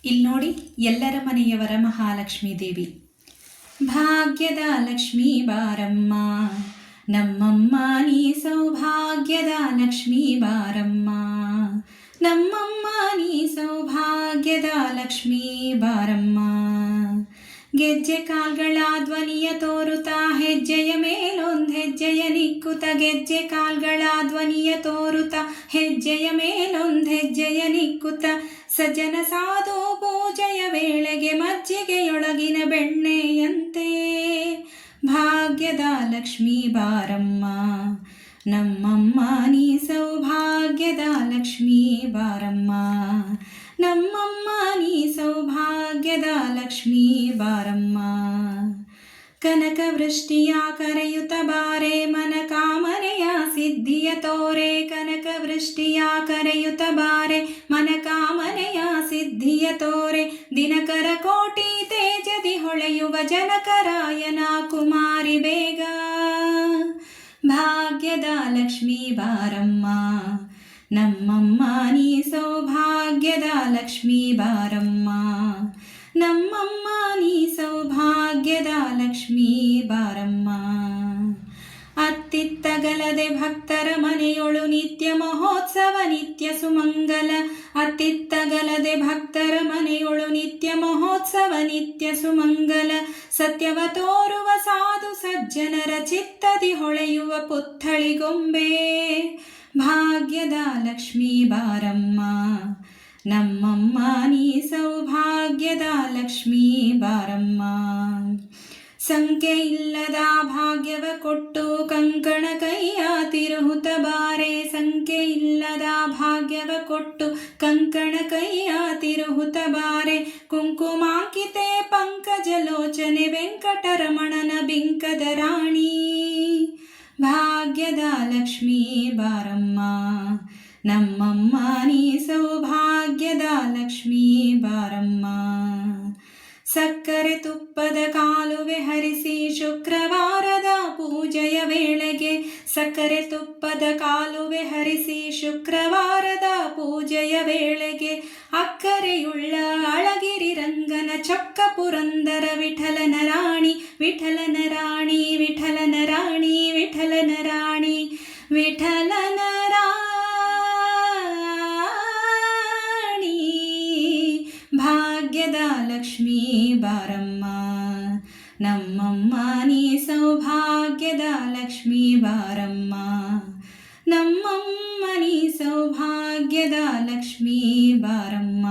ಇಲ್ಲಿ ನೋಡಿ, ಎಲ್ಲರ ಮನೆಯವರ ಮಹಾಲಕ್ಷ್ಮೀ ದೇವಿ. ಭಾಗ್ಯದ ಲಕ್ಷ್ಮೀ ಬಾರಮ್ಮ, ನಮ್ಮಮ್ಮ ನೀ ಸೌಭಾಗ್ಯದ ಲಕ್ಷ್ಮೀ ಬಾರಮ್ಮ, ನಮ್ಮಮ್ಮ ನೀ ಸೌಭಾಗ್ಯದ ಲಕ್ಷ್ಮೀ ಬಾರಮ್ಮ. ಗೆಜ್ಜೆ ಕಾಲ್ಗಳ ಧ್ವನಿಯ ತೋರುತ್ತಾ ಹೆಜ್ಜೆಯ ಮೇಲೊಂದು ಹೆಜ್ಜೆಯ ನಿಕ್ಕುತ್ತ, ಗೆಜ್ಜೆ ಕಾಲ್ಗಳ ಧ್ವನಿಯ ತೋರುತ್ತಾ ಹೆಜ್ಜೆಯ ಮೇಲೊಂದು ಹೆಜ್ಜೆಯ ನಿಕ್ಕುತ್ತ, ಸಜ್ಜನ ಸಾಧು ಪೂಜೆಯ ವೇಳೆಗೆ ಮಜ್ಜಿಗೆಯೊಳಗಿನ ಬೆಣ್ಣೆಯಂತೆ ಭಾಗ್ಯದ ಲಕ್ಷ್ಮೀ ಬಾರಮ್ಮ, ನಮ್ಮಮ್ಮ ನೀ ಸೌಭಾಗ್ಯದ ಲಕ್ಷ್ಮೀ ಬಾರಮ್ಮ, ನಮ್ಮಮ್ಮ ನೀ ಸೌಭಾಗ್ಯದ ಲಕ್ಷ್ಮೀ ಬಾರಮ್ಮ. ಕನಕ ವೃಷ್ಟಿಯ ಕರೆಯುತ್ತ ಬಾರೆ ಮನ ಕಾಮನೆಯ ಸಿದ್ಧಿಯ ತೋರೆ, ಕನಕ ವೃಷ್ಟಿಯ ಕರೆಯುತ್ತ ಬಾರೆ ಮನ ಕಾಮನೆಯ ಸಿದ್ಧಿಯ ತೋರೆ, ದಿನಕರ ಕೋಟಿ ತೇಜದಿ ಹೊಳೆಯುವ ಜನಕರಾಯನ ಕುಮಾರಿ ಬೇಗ ಭಾಗ್ಯದ ಲಕ್ಷ್ಮೀ ಬಾರಮ್ಮ, ನಮ್ಮಮ್ಮ ನೀ ಸೌಭಾಗ್ಯದ ಲಕ್ಷ್ಮೀ ಬಾರಮ್ಮ, ನಮ್ಮಮ್ಮ ನೀ ಸೌಭಾಗ್ಯದ ಲಕ್ಷ್ಮೀ ಬಾರಮ್ಮ. ಅತ್ತಿತ್ತಗಲದೆ ಭಕ್ತರ ಮನೆಯೊಳು ನಿತ್ಯ ಮಹೋತ್ಸವ ನಿತ್ಯ ಸುಮಂಗಲ, ಅತ್ತಿತ್ತಗಲದೆ ಭಕ್ತರ ಮನೆಯೊಳು ನಿತ್ಯ ಮಹೋತ್ಸವ ನಿತ್ಯ ಸುಮಂಗಲ, ಸತ್ಯವ ತೋರುವ ಸಾಧು ಸಜ್ಜನರ ಚಿತ್ತದಿ ಹೊಳೆಯುವ ಪುತ್ಥಳಿಗೊಂಬೆ ಭಾಗ್ಯದ ಲಕ್ಷ್ಮೀ ಬಾರಮ್ಮ, ನಮ್ಮಮ್ಮ ನೀ ಸೌಭಾಗ್ಯದ ಲಕ್ಷ್ಮೀ ಬಾರಮ್ಮ. ಸಂಖ್ಯೆ ಇಲ್ಲದ ಭಾಗ್ಯವ ಕೊಟ್ಟು ಕಂಕಣ ಕೈಯ ತಿರುಹುತ ಬಾರೆ, ಸಂಖ್ಯೆ ಇಲ್ಲದ ಭಾಗ್ಯವ ಕೊಟ್ಟು ಕಂಕಣ ಕೈಯ ತಿರುಹುತ ಬಾರೆ, ಕುಂಕುಮಾಂಕಿತೆ ಪಂಕಜಲೋಚನೆ ವೆಂಕಟರಮಣನ ಬಿಂಕದ ರಾಣಿ ಭಾಗ್ಯದ ಲಕ್ಷ್ಮೀ ಬಾರಮ್ಮ, ನಮ್ಮಮ್ಮ ನೀ ಸೌಭಾಗ್ಯದ ಲಕ್ಷ್ಮೀ ಬಾರಮ್ಮ. ಸಕ್ಕರೆ ತುಪ್ಪದ ಕಾಲುವೆ ಹರಿಸಿ ಶುಕ್ರವಾರದ ಪೂಜೆಯ ವೇಳೆಗೆ, ಸಕ್ಕರೆ ತುಪ್ಪದ ಕಾಲುವೆ ಹರಿಸಿ ಶುಕ್ರವಾರದ ಪೂಜೆಯ ವೇಳೆಗೆ, ಅಕ್ಕರೆಯುಳ್ಳ ಅಳಗಿರಿ ರಂಗನ ಚೊಕ್ಕ ಪುರಂದರ ವಿಠಲನ ರಾಣಿ, ವಿಠಲನ ರಾಣಿ, ವಿಠಲನ ರಾಣಿ, ವಿಠಲನ ರಾಣಿ, ವಿಠಲನ ರಾಣಿ ಭಾಗ್ಯದ ಲಕ್ಷ್ಮೀ ಬಾರಮ್ಮ, ನಮ್ಮಮ್ಮ ನೀ ಸೌಭಾಗ್ಯದ ಲಕ್ಷ್ಮೀ ಬಾರಮ್ಮ, ನಮ್ಮಮ್ಮ ನೀ ಸೌಭಾಗ್ಯದ ಲಕ್ಷ್ಮೀ ಬಾರಮ್ಮ.